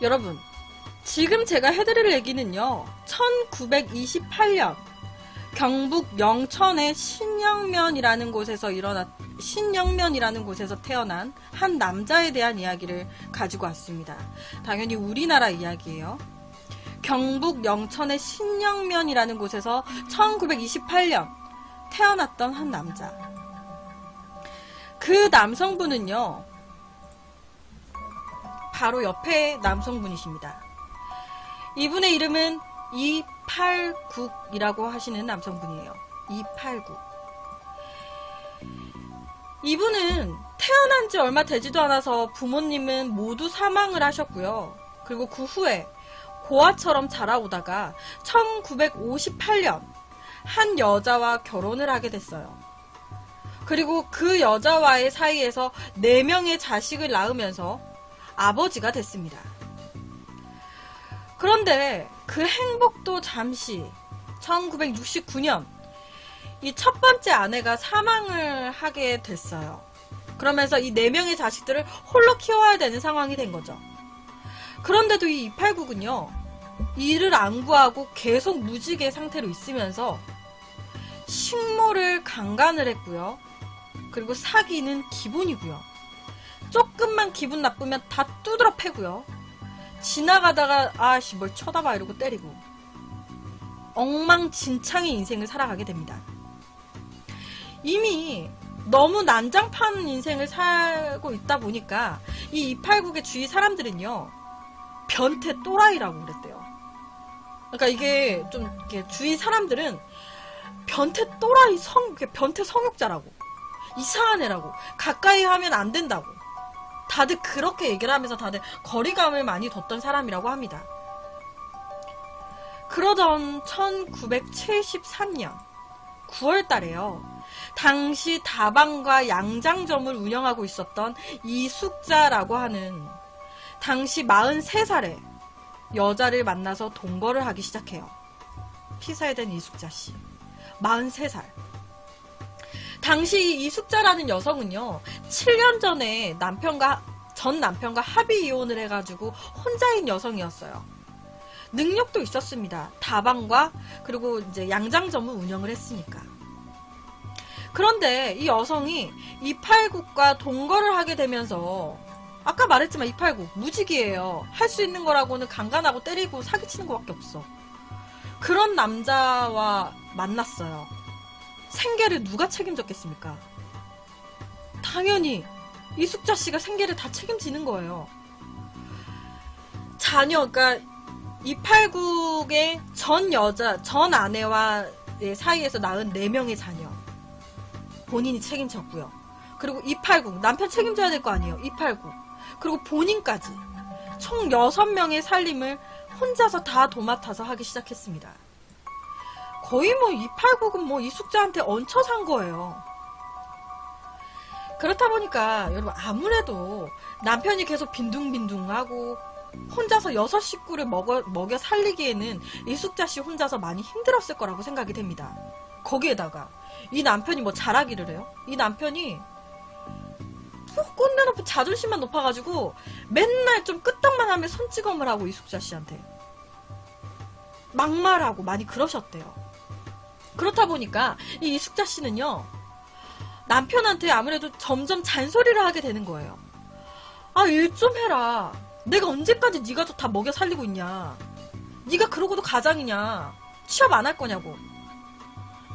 여러분, 지금 제가 해드릴 얘기는요, 1928년 경북 영천의 신영면이라는 곳에서 태어난 한 남자에 대한 이야기를 가지고 왔습니다. 당연히 우리나라 이야기예요. 경북 영천의 신영면이라는 곳에서 1928년 태어났던 한 남자. 그 남성분은요, 바로 옆에 남성분이십니다. 이분의 이름은 이팔국이라고 하시는 남성분이에요. 이팔국. 이분은 태어난 지 얼마 되지도 않아서 부모님은 모두 사망을 하셨고요. 그리고 그 후에 고아처럼 자라오다가 1958년 한 여자와 결혼을 하게 됐어요. 그리고 그 여자와의 사이에서 4명의 자식을 낳으면서 아버지가 됐습니다. 그런데 그 행복도 잠시 1969년 이 첫 번째 아내가 사망을 하게 됐어요. 그러면서 이 4명의 자식들을 홀로 키워야 되는 상황이 된 거죠. 그런데도 이 이팔국은요, 일을 안 구하고 계속 무직의 상태로 있으면서 식모를 강간을 했고요. 그리고 사기는 기본이고요. 조금만 기분 나쁘면 다 두드러 패고요. 지나가다가 아씨 뭘 쳐다봐 이러고 때리고 엉망진창의 인생을 살아가게 됩니다. 이미 너무 난장판 인생을 살고 있다 보니까 이 이팔국의 주위 사람들은요, 변태 또라이라고 그랬대요. 그러니까 이게 좀 이렇게 주위 사람들은 변태 또라이 변태 성욕자라고, 이상한 애라고, 가까이 하면 안 된다고 다들 그렇게 얘기를 하면서 다들 거리감을 많이 뒀던 사람이라고 합니다. 그러던 1973년 9월 달에요. 당시 다방과 양장점을 운영하고 있었던 이숙자라고 하는 당시 43살의 여자를 만나서 동거를 하기 시작해요. 피사에 된 이숙자씨. 43살. 당시 이숙자라는 여성은요, 7년 전에 전 남편과 합의 이혼을 해가지고 혼자인 여성이었어요. 능력도 있었습니다. 다방과 그리고 이제 양장점을 운영을 했으니까. 그런데 이 여성이 이팔국과 동거를 하게 되면서, 아까 말했지만 이팔국 무직이에요. 할 수 있는 거라고는 강간하고 때리고 사기치는 거밖에 없어. 그런 남자와 만났어요. 생계를 누가 책임졌겠습니까? 당연히 이숙자 씨가 생계를 다 책임지는 거예요. 그러니까 이팔국의 전 아내와 사이에서 낳은 4명의 자녀 본인이 책임졌고요. 그리고 이팔국 남편 책임져야 될 거 아니에요. 이팔국 그리고 본인까지 총 6명의 살림을 혼자서 다 도맡아서 하기 시작했습니다. 거의 이팔국은 이숙자한테 얹혀 산 거예요. 그렇다 보니까 여러분, 아무래도 남편이 계속 빈둥빈둥하고 혼자서 6 식구를 먹여 살리기에는 이숙자 씨 혼자서 많이 힘들었을 거라고 생각이 됩니다. 거기에다가 이 남편이 잘하기를 해요? 이 남편이 꼰대 높은 자존심만 높아가지고 맨날 좀 끄떡만 하면 손찌검을 하고 이숙자 씨한테 막말하고 많이 그러셨대요. 그렇다 보니까 이 이숙자 씨는요, 남편한테 아무래도 점점 잔소리를 하게 되는 거예요. 아, 일 좀 해라. 내가 언제까지 네가 다 먹여 살리고 있냐. 네가 그러고도 가장이냐. 취업 안 할 거냐고.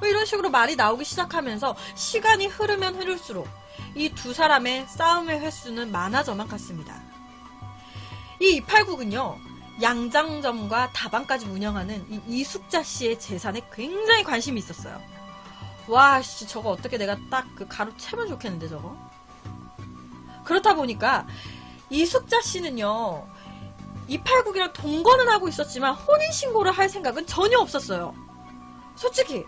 이런 식으로 말이 나오기 시작하면서 시간이 흐르면 흐를수록 이 두 사람의 싸움의 횟수는 많아져만 갔습니다. 이 이팔국은요, 양장점과 다방까지 운영하는 이 이숙자 씨의 재산에 굉장히 관심이 있었어요. 와, 씨, 저거 어떻게 내가 딱 그 가로 채면 좋겠는데, 저거. 그렇다 보니까 이숙자 씨는요, 이팔국이랑 동거는 하고 있었지만 혼인신고를 할 생각은 전혀 없었어요. 솔직히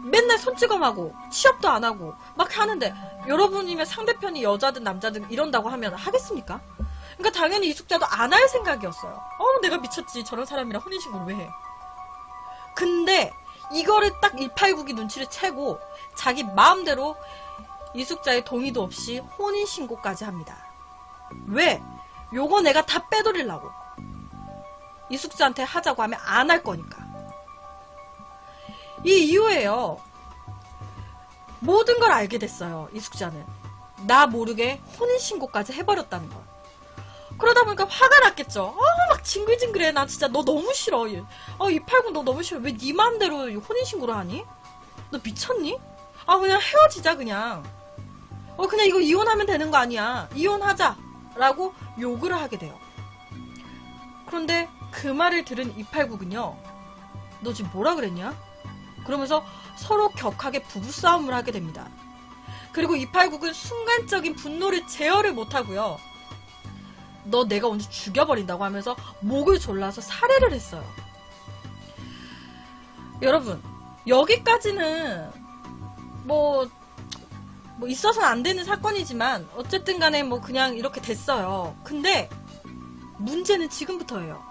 맨날 손찌검하고 취업도 안 하고 막 하는데, 여러분이면 상대편이 여자든 남자든 이런다고 하면 하겠습니까? 그러니까 당연히 이숙자도 안 할 생각이었어요. 내가 미쳤지. 저런 사람이랑 혼인신고를 왜 해? 근데 이거를 딱 189기 눈치를 채고 자기 마음대로 이숙자의 동의도 없이 혼인신고까지 합니다. 왜? 요거 내가 다 빼돌리려고. 이숙자한테 하자고 하면 안 할 거니까. 이 이후에요. 모든 걸 알게 됐어요. 이숙자는. 나 모르게 혼인신고까지 해버렸다는 걸. 그러다 보니까 화가 났겠죠. 막 징글징글해. 나 진짜 너 너무 싫어. 289 너 너무 싫어. 왜 네 마음대로 혼인신고를 하니? 너 미쳤니? 그냥 헤어지자 그냥. 그냥 이거 이혼하면 되는 거 아니야. 이혼하자. 라고 욕을 하게 돼요. 그런데 그 말을 들은 289군요. 너 지금 뭐라 그랬냐? 그러면서 서로 격하게 부부싸움을 하게 됩니다. 그리고 289군 순간적인 분노를 제어를 못하고요. 너 내가 오늘 죽여버린다고 하면서 목을 졸라서 살해를 했어요. 여러분, 여기까지는 뭐 있어서는 안 되는 사건이지만 어쨌든 간에 뭐 그냥 이렇게 됐어요. 근데 문제는 지금부터예요.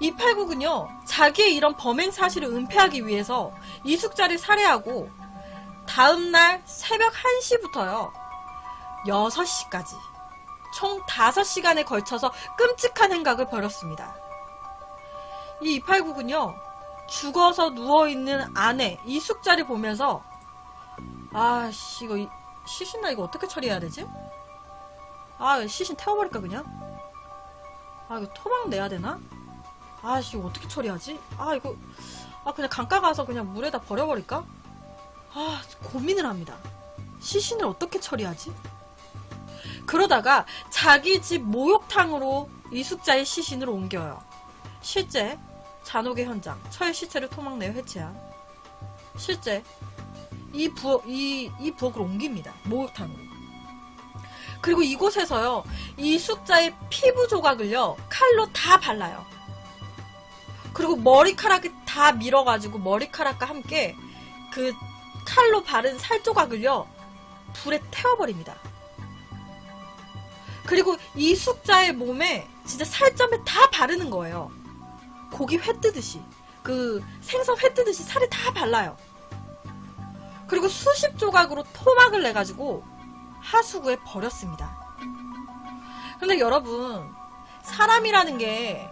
289군요. 자기의 이런 범행 사실을 은폐하기 위해서 이숙자를 살해하고 다음날 새벽 1시부터요. 6시까지 총 5시간에 걸쳐서 끔찍한 행각을 벌였습니다. 이 289군요. 죽어서 누워있는 아내 이숙자를 보면서 아씨 이거 시신나 이거 어떻게 처리해야 되지? 시신 태워버릴까 그냥? 이거 토막 내야 되나? 아씨 이거 어떻게 처리하지? 이거 그냥 강가 가서 그냥 물에다 버려버릴까? 고민을 합니다. 시신을 어떻게 처리하지? 그러다가 자기 집 목욕탕으로 이숙자의 시신을 옮겨요. 실제 잔혹의 현장, 처의 시체를 토막내어 해체한 실제 이 부엌을 옮깁니다. 목욕탕으로. 그리고 이곳에서요. 이숙자의 피부 조각을요. 칼로 다 발라요. 그리고 머리카락을 다 밀어가지고 머리카락과 함께 그 칼로 바른 살 조각을요. 불에 태워버립니다. 그리고 이숙자의 몸에 진짜 살점에 다 바르는 거예요. 고기 회 뜨듯이. 그 생선 회 뜨듯이 살에 다 발라요. 그리고 수십 조각으로 토막을 내가지고 하수구에 버렸습니다. 그런데 여러분, 사람이라는 게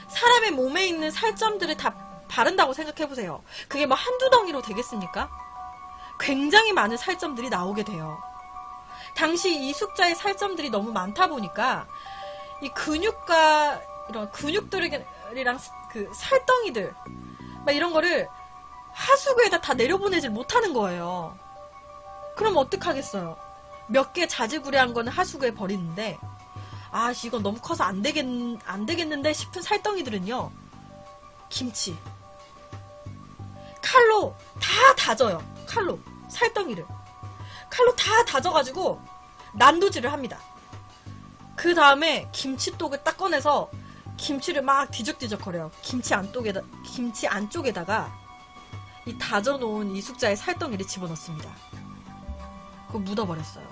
사람의 몸에 있는 살점들을 다 바른다고 생각해보세요. 그게 뭐 한두 덩이로 되겠습니까? 굉장히 많은 살점들이 나오게 돼요. 당시 이숙자의 살점들이 너무 많다 보니까 이 근육과 이런 근육들이랑 그 살덩이들 막 이런 거를 하수구에다 다 내려보내질 못하는 거예요. 그럼 어떡하겠어요? 몇 개 자질구레한 거는 하수구에 버리는데 이건 너무 커서 안 되겠는데 싶은 살덩이들은요. 김치. 칼로 다 다져요. 칼로. 살덩이를. 칼로 다 다져가지고 난도질을 합니다. 그 다음에 김치독을 딱 꺼내서 김치를 막 뒤적뒤적거려요. 김치 안쪽에다가 이 다져놓은 이숙자의 살덩이를 집어넣습니다. 그거 묻어버렸어요.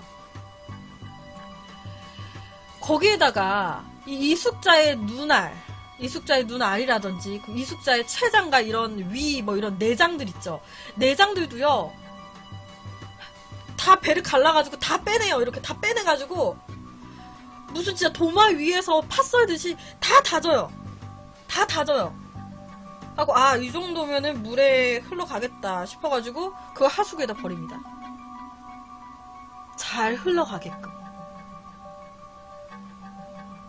거기에다가 이 이숙자의 눈알이라든지 이숙자의 췌장과 이런 이런 내장들 있죠. 내장들도요. 다 배를 갈라가지고 다 빼내요. 이렇게 다 빼내가지고 무슨 진짜 도마 위에서 팥 썰듯이 다 다져요. 다 다져요. 하고 이 정도면은 물에 흘러가겠다 싶어가지고 그거 하수구에다 버립니다. 잘 흘러가게끔.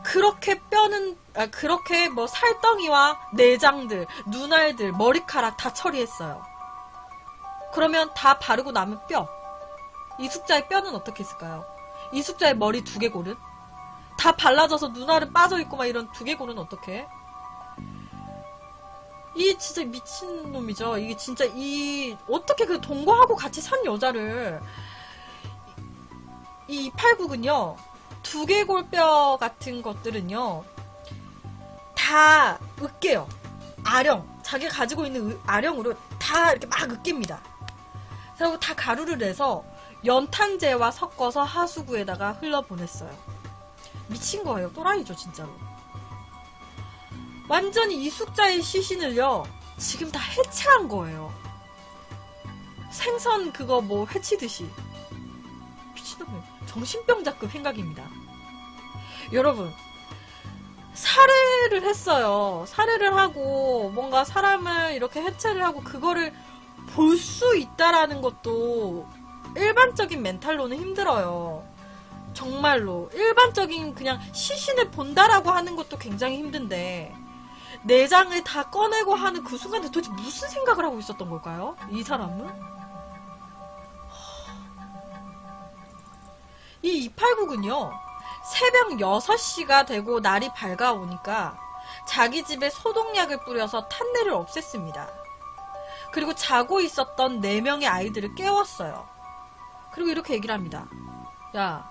그렇게 뭐 살덩이와 내장들, 눈알들, 머리카락 다 처리했어요. 그러면 다 바르고 남은 뼈. 이숙자의 뼈는 어떻게 했을까요? 이숙자의 머리 두개골은? 다 발라져서 눈알은 빠져있고 막 이런 두개골은 어떻게? 이 진짜 미친놈이죠. 이게 진짜 어떻게 그 동거하고 같이 산 여자를 이 289군요. 두개골뼈 같은 것들은요. 다 으깨요. 자기가 가지고 있는 아령으로 다 이렇게 막 으깹니다. 그리고 다 가루를 내서 연탄재와 섞어서 하수구에다가 흘러보냈어요. 미친 거예요. 또라이죠, 진짜로. 완전히 이숙자의 시신을요. 지금 다 해체한 거예요. 생선 그거 뭐 해치듯이. 미친놈의 정신병자급 행각입니다. 여러분, 살해를 했어요. 살해를 하고 뭔가 사람을 이렇게 해체를 하고 그거를 볼 수 있다라는 것도 일반적인 멘탈로는 힘들어요. 정말로 일반적인 그냥 시신을 본다라고 하는 것도 굉장히 힘든데 내장을 다 꺼내고 하는 그 순간에 도대체 무슨 생각을 하고 있었던 걸까요? 이 사람은? 이 289군요. 새벽 6시가 되고 날이 밝아오니까 자기 집에 소독약을 뿌려서 탄내를 없앴습니다. 그리고 자고 있었던 4명의 아이들을 깨웠어요. 그리고 이렇게 얘기를 합니다. 야,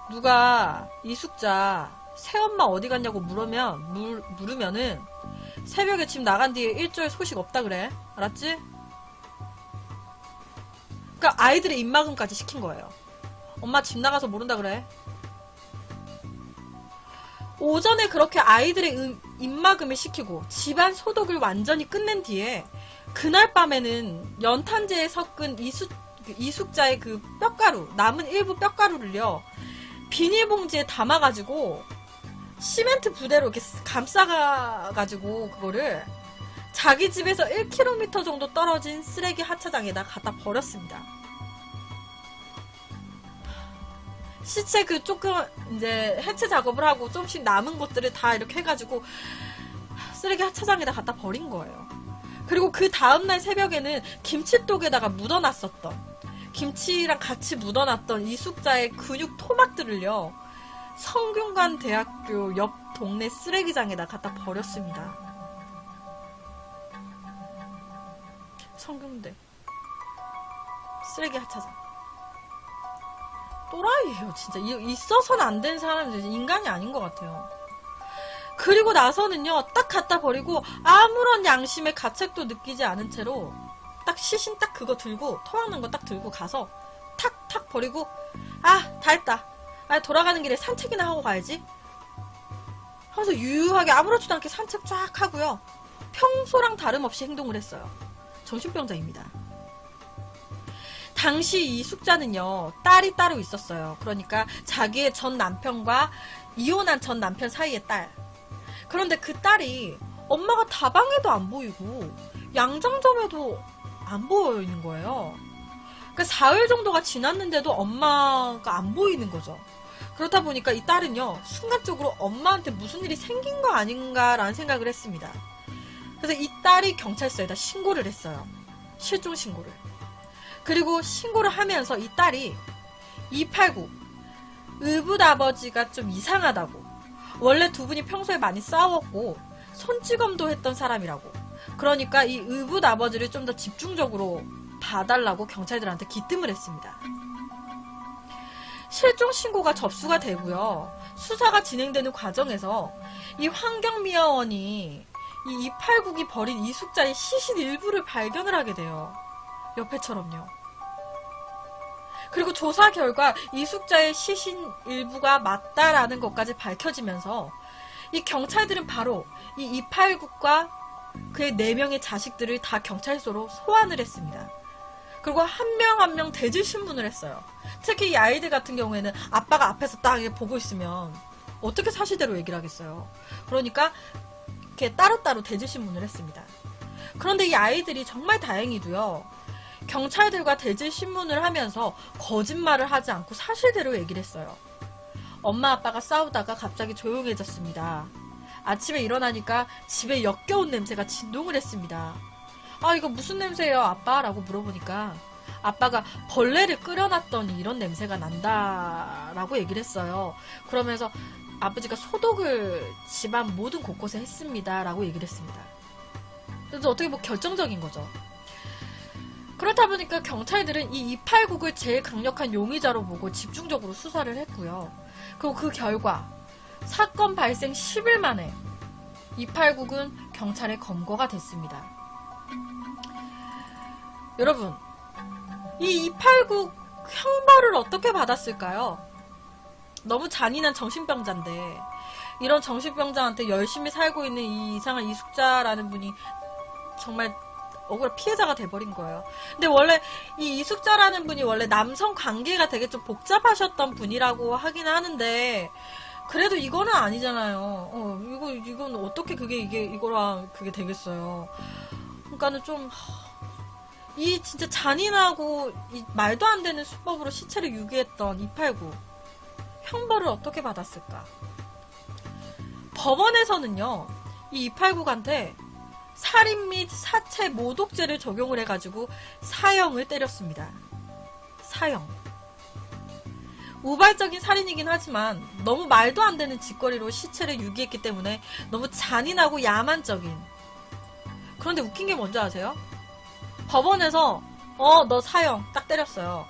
누가 이숙자 새엄마 어디 갔냐고 물으면은 새벽에 집 나간 뒤에 일주일 소식 없다 그래. 알았지? 그러니까 아이들의 입막음까지 시킨 거예요. 엄마 집 나가서 모른다 그래. 오전에 그렇게 아이들의 입막음을 시키고 집안 소독을 완전히 끝낸 뒤에 그날 밤에는 연탄재에 섞은 이숙자의 그 뼈가루, 남은 일부 뼈가루를요 비닐봉지에 담아가지고 시멘트 부대로 이렇게 감싸가지고 그거를 자기 집에서 1km 정도 떨어진 쓰레기 하차장에다 갖다 버렸습니다. 시체 그 조금 이제 해체 작업을 하고 조금씩 남은 것들을 다 이렇게 해가지고 쓰레기 하차장에다 갖다 버린 거예요. 그리고 그 다음날 새벽에는 김치독에다가 묻어놨었던 김치랑 같이 묻어놨던 이숙자의 근육 토막들을요 성균관 대학교 옆 동네 쓰레기장에다 갖다 버렸습니다. 성균대 쓰레기 하차장. 또라이예요 진짜. 있어서는 안 되는 사람은 인간이 아닌 것 같아요. 그리고 나서는요 딱 갖다 버리고 아무런 양심의 가책도 느끼지 않은 채로 딱 시신 딱 그거 들고 토막 난 거 딱 들고 가서 탁탁 버리고 아 다 했다. 아 돌아가는 길에 산책이나 하고 가야지 하면서 유유하게 아무렇지도 않게 산책 쫙 하고요 평소랑 다름없이 행동을 했어요. 정신병자입니다. 당시 이 숙자는요 딸이 따로 있었어요. 그러니까 자기의 전 남편과 이혼한 전 남편 사이의 딸. 그런데 그 딸이 엄마가 다방에도 안 보이고 양장점에도 안 보이는 거예요. 그러니까 사흘 정도가 지났는데도 엄마가 안 보이는 거죠. 그렇다 보니까 이 딸은요 순간적으로 엄마한테 무슨 일이 생긴 거 아닌가라는 생각을 했습니다. 그래서 이 딸이 경찰서에다 신고를 했어요. 실종 신고를. 그리고 신고를 하면서 이 딸이 289 의붓아버지가 좀 이상하다고, 원래 두 분이 평소에 많이 싸웠고 손찌검도 했던 사람이라고, 그러니까 이 의붓아버지를 좀 더 집중적으로 봐달라고 경찰들한테 기뜸을 했습니다. 실종 신고가 접수가 되고요. 수사가 진행되는 과정에서 이 환경미화원이 이 289기 버린 이숙자의 시신 일부를 발견을 하게 돼요. 옆에처럼요. 그리고 조사 결과 이숙자의 시신 일부가 맞다라는 것까지 밝혀지면서 이 경찰들은 바로 이 289과 그의 4명의 자식들을 다 경찰서로 소환을 했습니다. 그리고 한 명 한 명 대질 신문을 했어요. 특히 이 아이들 같은 경우에는 아빠가 앞에서 딱 보고 있으면 어떻게 사실대로 얘기를 하겠어요. 그러니까 이렇게 따로따로 대질 신문을 했습니다. 그런데 이 아이들이 정말 다행히도요. 경찰들과 대질 신문을 하면서 거짓말을 하지 않고 사실대로 얘기를 했어요. 엄마 아빠가 싸우다가 갑자기 조용해졌습니다. 아침에 일어나니까 집에 역겨운 냄새가 진동을 했습니다. 아 이거 무슨 냄새예요 아빠? 라고 물어보니까 아빠가 벌레를 끓여놨더니 이런 냄새가 난다라고 얘기를 했어요. 그러면서 아버지가 소독을 집안 모든 곳곳에 했습니다 라고 얘기를 했습니다. 그래서 어떻게 뭐 결정적인 거죠. 그렇다 보니까 경찰들은 이 289을 제일 강력한 용의자로 보고 집중적으로 수사를 했고요. 그리고 그 결과 사건 발생 10일 만에 289군 경찰에 검거가 됐습니다. 여러분, 이 289 형벌을 어떻게 받았을까요? 너무 잔인한 정신병자인데 이런 정신병자한테 열심히 살고 있는 이 이상한 이숙자라는 분이 정말 억울한 피해자가 돼버린 거예요. 근데 원래 이 이숙자라는 분이 원래 남성 관계가 되게 좀 복잡하셨던 분이라고 하긴 하는데, 그래도 이거는 아니잖아요. 이건 어떻게 이거랑 그게 되겠어요. 그러니까는 좀, 이 진짜 잔인하고 이 말도 안 되는 수법으로 시체를 유기했던 289. 형벌을 어떻게 받았을까? 법원에서는요, 이 289한테 살인 및 사체 모독죄를 적용을 해가지고 사형을 때렸습니다. 사형. 우발적인 살인이긴 하지만 너무 말도 안 되는 짓거리로 시체를 유기했기 때문에 너무 잔인하고 야만적인. 그런데 웃긴 게 뭔지 아세요? 법원에서 너 사형 딱 때렸어요.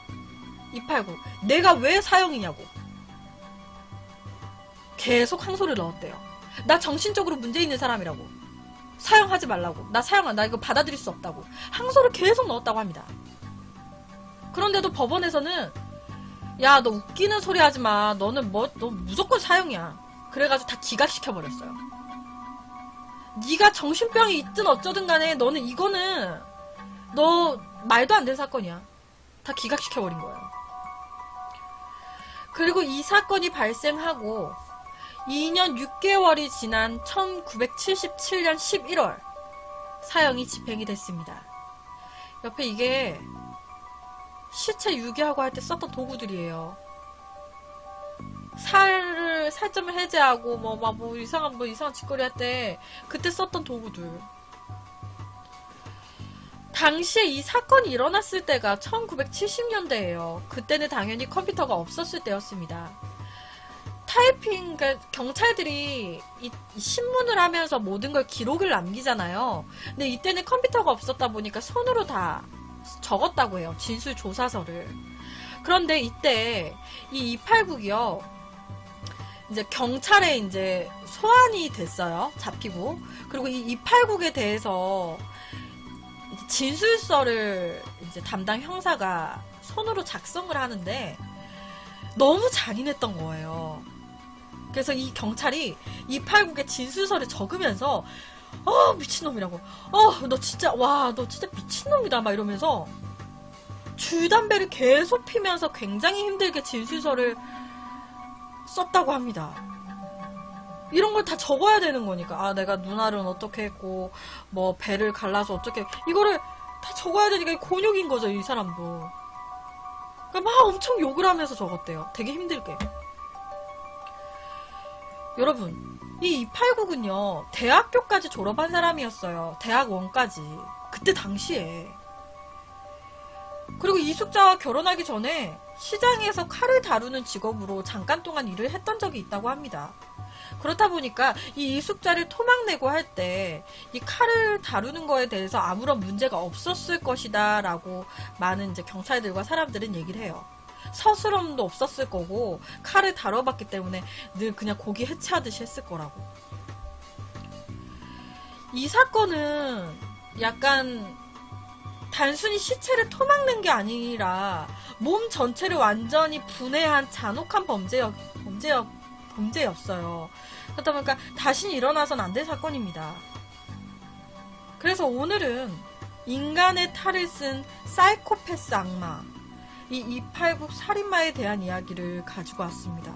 289. 내가 왜 사형이냐고. 계속 항소를 넣었대요. 나 정신적으로 문제 있는 사람이라고. 사형하지 말라고. 나 이거 받아들일 수 없다고. 항소를 계속 넣었다고 합니다. 그런데도 법원에서는 야, 너 웃기는 소리 하지 마. 너 무조건 사형이야. 그래가지고 다 기각시켜버렸어요. 네가 정신병이 있든 어쩌든 간에 너는 이거는 너 말도 안 되는 사건이야. 다 기각시켜버린 거예요. 그리고 이 사건이 발생하고 2년 6개월이 지난 1977년 11월 사형이 집행이 됐습니다. 옆에 이게 시체 유기하고 할 때 썼던 도구들이에요. 살점을 해제하고 뭐 이상한 짓거리 할 때 그때 썼던 도구들. 당시에 이 사건이 일어났을 때가 1970년대예요. 그때는 당연히 컴퓨터가 없었을 때였습니다. 그러니까 경찰들이 이 신문을 하면서 모든 걸 기록을 남기잖아요. 근데 이때는 컴퓨터가 없었다 보니까 손으로 다 적었다고 해요. 진술 조사서를. 그런데 이때 이 289이요. 이제 경찰에 이제 소환이 됐어요. 잡히고. 그리고 이 289에 대해서 진술서를 이제 담당 형사가 손으로 작성을 하는데 너무 잔인했던 거예요. 그래서 이 경찰이 289의 진술서를 적으면서 미친놈이라고. 너 진짜 미친놈이다 막 이러면서 줄담배를 계속 피면서 굉장히 힘들게 진술서를 썼다고 합니다. 이런 걸 다 적어야 되는 거니까. 내가 누나를 어떻게 했고 뭐 배를 갈라서 어떻게, 이거를 다 적어야 되니까 곤욕인 거죠, 이 사람도. 그러니까 막 엄청 욕을 하면서 적었대요. 되게 힘들게. 여러분, 이 289군요, 대학교까지 졸업한 사람이었어요. 대학원까지. 그때 당시에. 그리고 이숙자와 결혼하기 전에 시장에서 칼을 다루는 직업으로 잠깐 동안 일을 했던 적이 있다고 합니다. 그렇다 보니까 이 이숙자를 토막내고 할 때 이 칼을 다루는 거에 대해서 아무런 문제가 없었을 것이다 라고 많은 이제 경찰들과 사람들은 얘기를 해요. 서스럼도 없었을 거고 칼을 다뤄봤기 때문에 늘 그냥 고기 해체하듯이 했을 거라고. 이 사건은 약간 단순히 시체를 토막낸 게 아니라 몸 전체를 완전히 분해한 잔혹한 범죄였어요. 그렇다 보니까 다시는 일어나서는 안 될 사건입니다. 그래서 오늘은 인간의 탈을 쓴 사이코패스 악마, 이 289 살인마에 대한 이야기를 가지고 왔습니다.